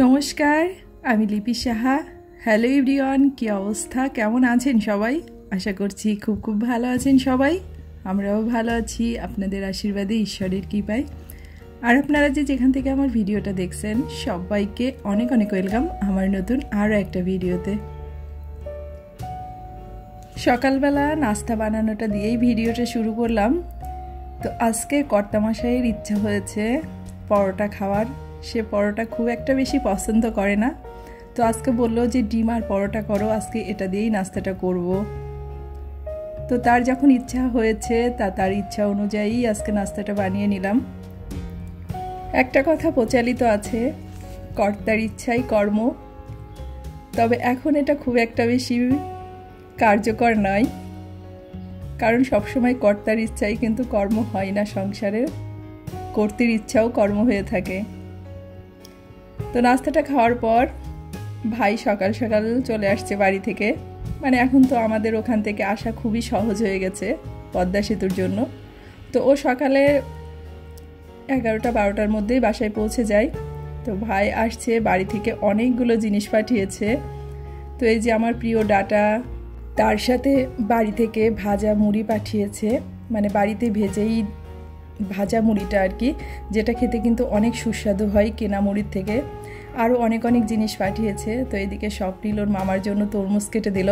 নমস্কার, আমি লিপি সাহা। হ্যালো এভরিওয়ান, কী অবস্থা, কেমন আছেন সবাই? আশা করছি খুব খুব ভালো আছেন সবাই। আমরাও ভালো আছি আপনাদের আশীর্বাদে, ঈশ্বরের কৃপায়। আর আপনারা যেখান থেকে আমার ভিডিওটা দেখছেন সবাইকে অনেক অনেক ওয়েলকাম আমার নতুন আরও একটা ভিডিওতে। সকালবেলা নাস্তা বানানোটা দিয়েই ভিডিওটা শুরু করলাম। তো আজকে কর্তামশাইয়ের ইচ্ছা হয়েছে পরোটা খাওয়ার। সে পরোটা খুব একটা বেশি পছন্দ করে না, তো আজকে বললো যে ডিম আর পরোটা করো, আজকে এটা দিয়েই নাস্তাটা করব। তো তার যখন ইচ্ছা হয়েছে তার ইচ্ছা অনুযায়ী আজকে নাস্তাটা বানিয়ে নিলাম। একটা কথা প্রচলিত আছে, কর্তার ইচ্ছাই কর্ম। তবে এখন এটা খুব একটা বেশি কার্যকর নয়, কারণ সবসময় কর্তার ইচ্ছাই কিন্তু কর্ম হয় না সংসারে, কর্ত্রীর ইচ্ছাও কর্ম হয়ে থাকে। তো নাস্তাটা খাওয়ার পর ভাই সকাল সকাল চলে আসছে বাড়ি থেকে। মানে এখন তো আমাদের ওখান থেকে আসা খুবই সহজ হয়ে গেছে পদ্মা সেতুর জন্য। তো ও সকালে 11টা-12টার মধ্যেই বাসায় পৌঁছে যায়। তো ভাই আসছে বাড়ি থেকে, অনেকগুলো জিনিস পাঠিয়েছে। তো এই যে আমার প্রিয় ডাটা, তার সাথে বাড়ি থেকে ভাজা মুড়ি পাঠিয়েছে, মানে বাড়িতে ভেজেই ভাজা মুড়িটা আর কি, যেটা খেতে কিন্তু অনেক সুস্বাদু হয় কেনা মুড়ির থেকে। আরও অনেক অনেক জিনিস পাঠিয়েছে। তো এদিকে স্বপ্নিল ওর মামার জন্য তরমুজ কেটে দিল,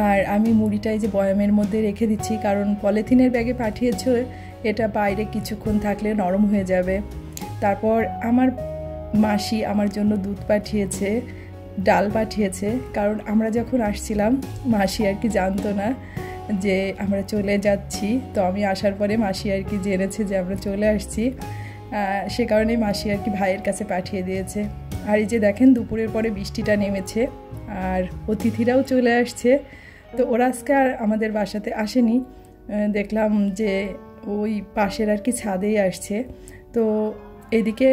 আর আমি মুড়িটাই যে বয়ামের মধ্যে রেখে দিচ্ছি, কারণ পলিথিনের ব্যাগে পাঠিয়েছে, এটা বাইরে কিছুক্ষণ থাকলে নরম হয়ে যাবে। তারপর আমার মাসি আমার জন্য দুধ পাঠিয়েছে, ডাল পাঠিয়েছে, কারণ আমরা যখন আসছিলাম মাসি আর কি জানতো না যে আমরা চলে যাচ্ছি। তো আমি আসার পরে মাসি আর কি জেনেছে যে আমরা চলে আসছি, সে কারণে মাসি আর কি ভাইয়ের কাছে পাঠিয়ে দিয়েছে। আর এই যে দেখেন দুপুরের পরে বৃষ্টিটা নেমেছে আর অতিথিরাও চলে আসছে। তো ওরা আজকে আর আমাদের বাসাতে আসেনি, দেখলাম যে ওই পাশের আর কি ছাদেই আসছে। তো এদিকে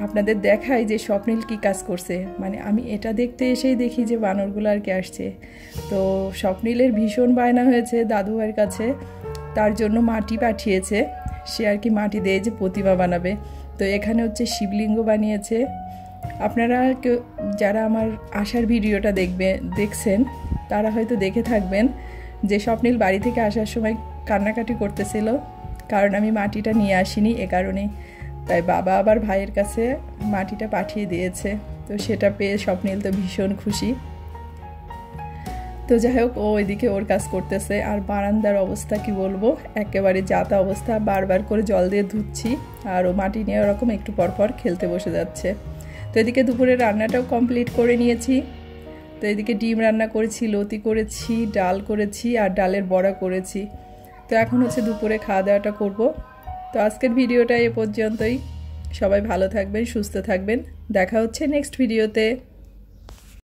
আপনাদের দেখাই যে স্বপ্নিল কি কাজ করছে। মানে আমি এটা দেখতে এসেই দেখি যে বানরগুলো আর কি আসছে। তো স্বপ্নিলের ভীষণ বায়না হয়েছে দাদু ভাইয়ের কাছে, তার জন্য মাটি পাঠিয়েছে। সে আর কি মাটি দিয়ে যে প্রতিমা বানাবে। তো এখানে হচ্ছে শিবলিঙ্গ বানিয়েছে। আপনারা কেউ যারা আমার আসার ভিডিওটা দেখছেন তারা হয়তো দেখে থাকবেন যে স্বপ্নিল বাড়ি থেকে আসার সময় কান্নাকাটি করতেছিল, কারণ আমি মাটিটা নিয়ে আসিনি এ কারণেই। তাই বাবা আবার ভাইয়ের কাছে মাটিটা পাঠিয়ে দিয়েছে। তো সেটা পেয়ে স্বপ্নিল তো ভীষণ খুশি। তো যাই হোক, ও এদিকে ওর কাজ করতেছে। আর বারান্দার অবস্থা কি বলবো, একেবারে যাতা অবস্থা, বারবার করে জল দিয়ে ধুচ্ছি, আর ও মাটি নিয়ে ওরকম একটু পরপর খেলতে বসে যাচ্ছে। তো এদিকে দুপুরে রান্নাটাও কমপ্লিট করে নিয়েছি। তো এদিকে ডিম রান্না করেছি, লতি করেছি, ডাল করেছি, আর ডালের বড়া করেছি। তো এখন হচ্ছে দুপুরে খাওয়া দাওয়াটা করবো। তো আজকের ভিডিওটা এ পর্যন্তই। সবাই ভালো থাকবেন, সুস্থ থাকবেন, দেখা হচ্ছে নেক্সট ভিডিওতে।